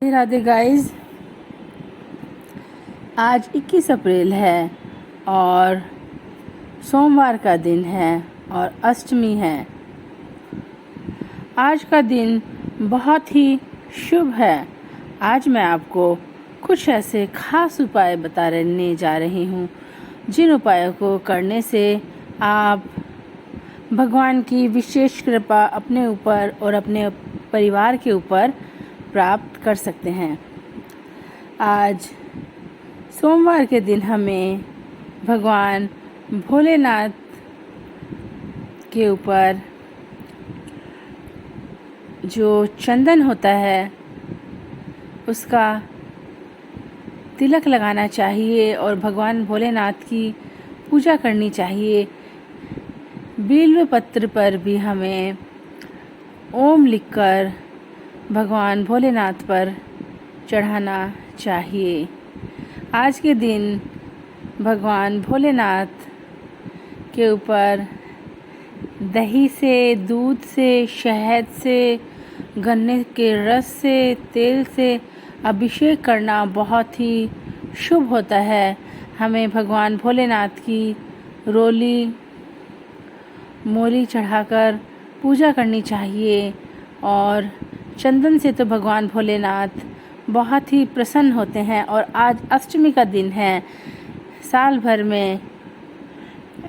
Radhe guys, आज 21 अप्रैल है और सोमवार का दिन है और अष्टमी है। आज का दिन बहुत ही शुभ है। आज मैं आपको कुछ ऐसे खास उपाय बताने जा रही हूँ जिन उपायों को करने से आप भगवान की विशेष कृपा अपने ऊपर और अपने परिवार के ऊपर प्राप्त कर सकते हैं। आज सोमवार के दिन हमें भगवान भोलेनाथ के ऊपर जो चंदन होता है उसका तिलक लगाना चाहिए और भगवान भोलेनाथ की पूजा करनी चाहिए। बिल्व पत्र पर भी हमें ओम लिखकर भगवान भोलेनाथ पर चढ़ाना चाहिए। आज के दिन भगवान भोलेनाथ के ऊपर दही से, दूध से, शहद से, गन्ने के रस से, तेल से अभिषेक करना बहुत ही शुभ होता है। हमें भगवान भोलेनाथ की रोली मोली चढ़ाकर पूजा करनी चाहिए और चंदन से तो भगवान भोलेनाथ बहुत ही प्रसन्न होते हैं। और आज अष्टमी का दिन है। साल भर में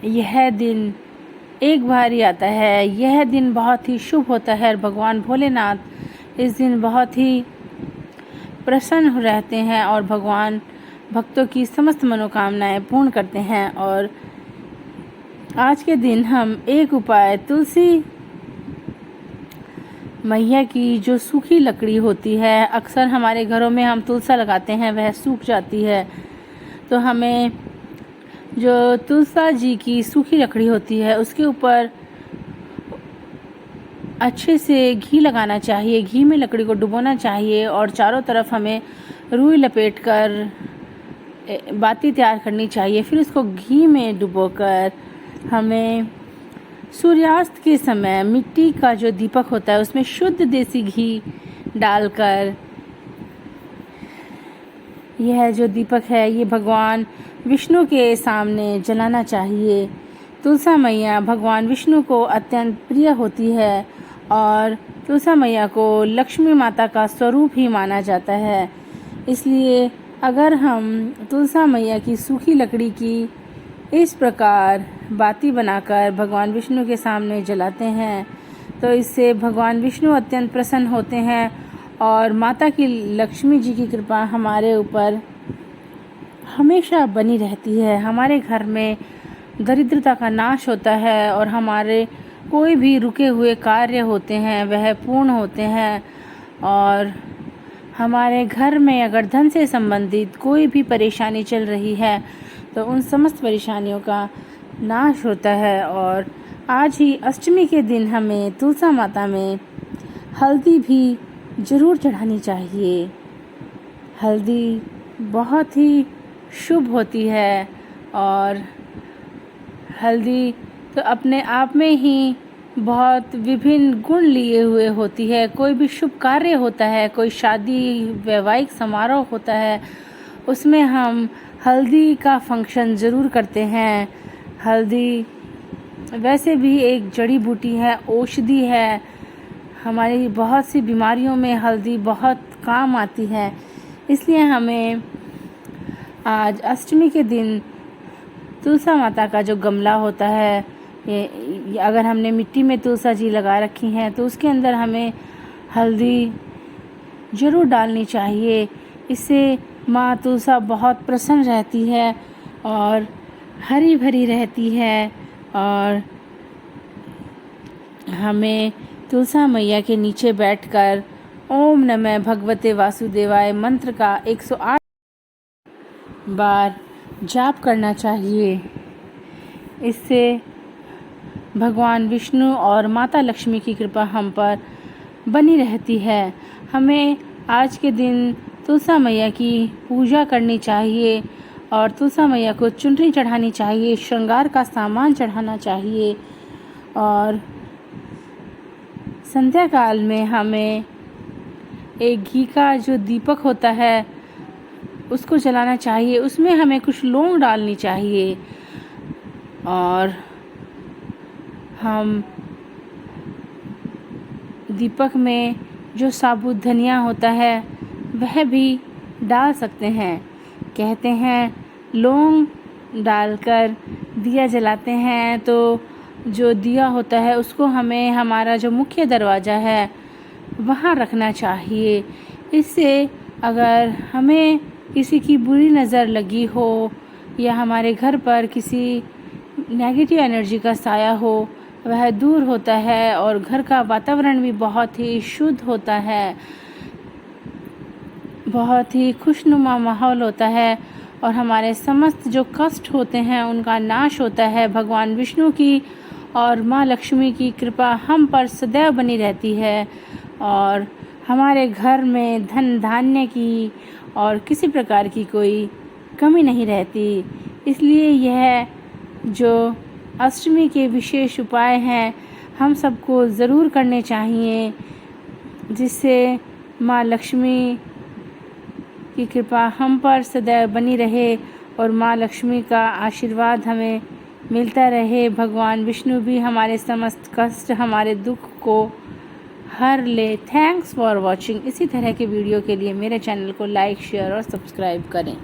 यह दिन एक बार ही आता है। यह दिन बहुत ही शुभ होता है और भगवान भोलेनाथ इस दिन बहुत ही प्रसन्न रहते हैं और भगवान भक्तों की समस्त मनोकामनाएं पूर्ण करते हैं। और आज के दिन हम एक उपाय तुलसी मैया की जो सूखी लकड़ी होती है, अक्सर हमारे घरों में हम तुलसा लगाते हैं, वह सूख जाती है। तो हमें जो तुलसा जी की सूखी लकड़ी होती है उसके ऊपर अच्छे से घी लगाना चाहिए। घी में लकड़ी को डुबोना चाहिए और चारों तरफ हमें रुई लपेटकर बाती तैयार करनी चाहिए। फिर उसको घी में डुबोकर हमें सूर्यास्त के समय मिट्टी का जो दीपक होता है उसमें शुद्ध देसी घी डालकर यह जो दीपक है ये भगवान विष्णु के सामने जलाना चाहिए। तुलसा मैया भगवान विष्णु को अत्यंत प्रिय होती है और तुलसा मैया को लक्ष्मी माता का स्वरूप ही माना जाता है। इसलिए अगर हम तुलसा मैया की सूखी लकड़ी की इस प्रकार बाती बनाकर भगवान विष्णु के सामने जलाते हैं तो इससे भगवान विष्णु अत्यंत प्रसन्न होते हैं और माता की लक्ष्मी जी की कृपा हमारे ऊपर हमेशा बनी रहती है। हमारे घर में दरिद्रता का नाश होता है और हमारे कोई भी रुके हुए कार्य होते हैं वह पूर्ण होते हैं। और हमारे घर में अगर धन से संबंधित कोई भी परेशानी चल रही है तो उन समस्त परेशानियों का नाश होता है। और आज ही अष्टमी के दिन हमें तुलसा माता में हल्दी भी ज़रूर चढ़ानी चाहिए। हल्दी बहुत ही शुभ होती है और हल्दी तो अपने आप में ही बहुत विभिन्न गुण लिए हुए होती है। कोई भी शुभ कार्य होता है, कोई शादी वैवाहिक समारोह होता है, उसमें हम हल्दी का फंक्शन ज़रूर करते हैं। हल्दी वैसे भी एक जड़ी बूटी है, औषधि है। हमारी बहुत सी बीमारियों में हल्दी बहुत काम आती है। इसलिए हमें आज अष्टमी के दिन तुलसा माता का जो गमला होता है, ये अगर हमने मिट्टी में तुलसा जी लगा रखी हैं तो उसके अंदर हमें हल्दी ज़रूर डालनी चाहिए। इससे माँ तुलसा बहुत प्रसन्न रहती है और हरी भरी रहती है। और हमें तुलसा मैया के नीचे बैठकर ओम नमः भगवते वासुदेवाय मंत्र का 108 बार जाप करना चाहिए। इससे भगवान विष्णु और माता लक्ष्मी की कृपा हम पर बनी रहती है। हमें आज के दिन तुलसा मैया की पूजा करनी चाहिए और तुलसा मैया को चुनरी चढ़ानी चाहिए, श्रृंगार का सामान चढ़ाना चाहिए। और संध्या काल में हमें एक घी का जो दीपक होता है उसको जलाना चाहिए। उसमें हमें कुछ लौंग डालनी चाहिए और हम दीपक में जो साबुत धनिया होता है वह भी डाल सकते हैं। कहते हैं लौंग डालकर दिया जलाते हैं तो जो दिया होता है उसको हमें हमारा जो मुख्य दरवाज़ा है वहाँ रखना चाहिए। इससे अगर हमें किसी की बुरी नज़र लगी हो या हमारे घर पर किसी नेगेटिव एनर्जी का साया हो वह दूर होता है और घर का वातावरण भी बहुत ही शुद्ध होता है, बहुत ही खुशनुमा माहौल होता है और हमारे समस्त जो कष्ट होते हैं उनका नाश होता है। भगवान विष्णु की और माँ लक्ष्मी की कृपा हम पर सदैव बनी रहती है और हमारे घर में धन धान्य की और किसी प्रकार की कोई कमी नहीं रहती। इसलिए यह जो अष्टमी के विशेष उपाय हैं हम सबको ज़रूर करने चाहिए, जिससे माँ लक्ष्मी की कृपा हम पर सदैव बनी रहे और माँ लक्ष्मी का आशीर्वाद हमें मिलता रहे। भगवान विष्णु भी हमारे समस्त कष्ट, हमारे दुख को हर ले। Thanks for watching. इसी तरह के वीडियो के लिए मेरे चैनल को लाइक, शेयर और सब्सक्राइब करें।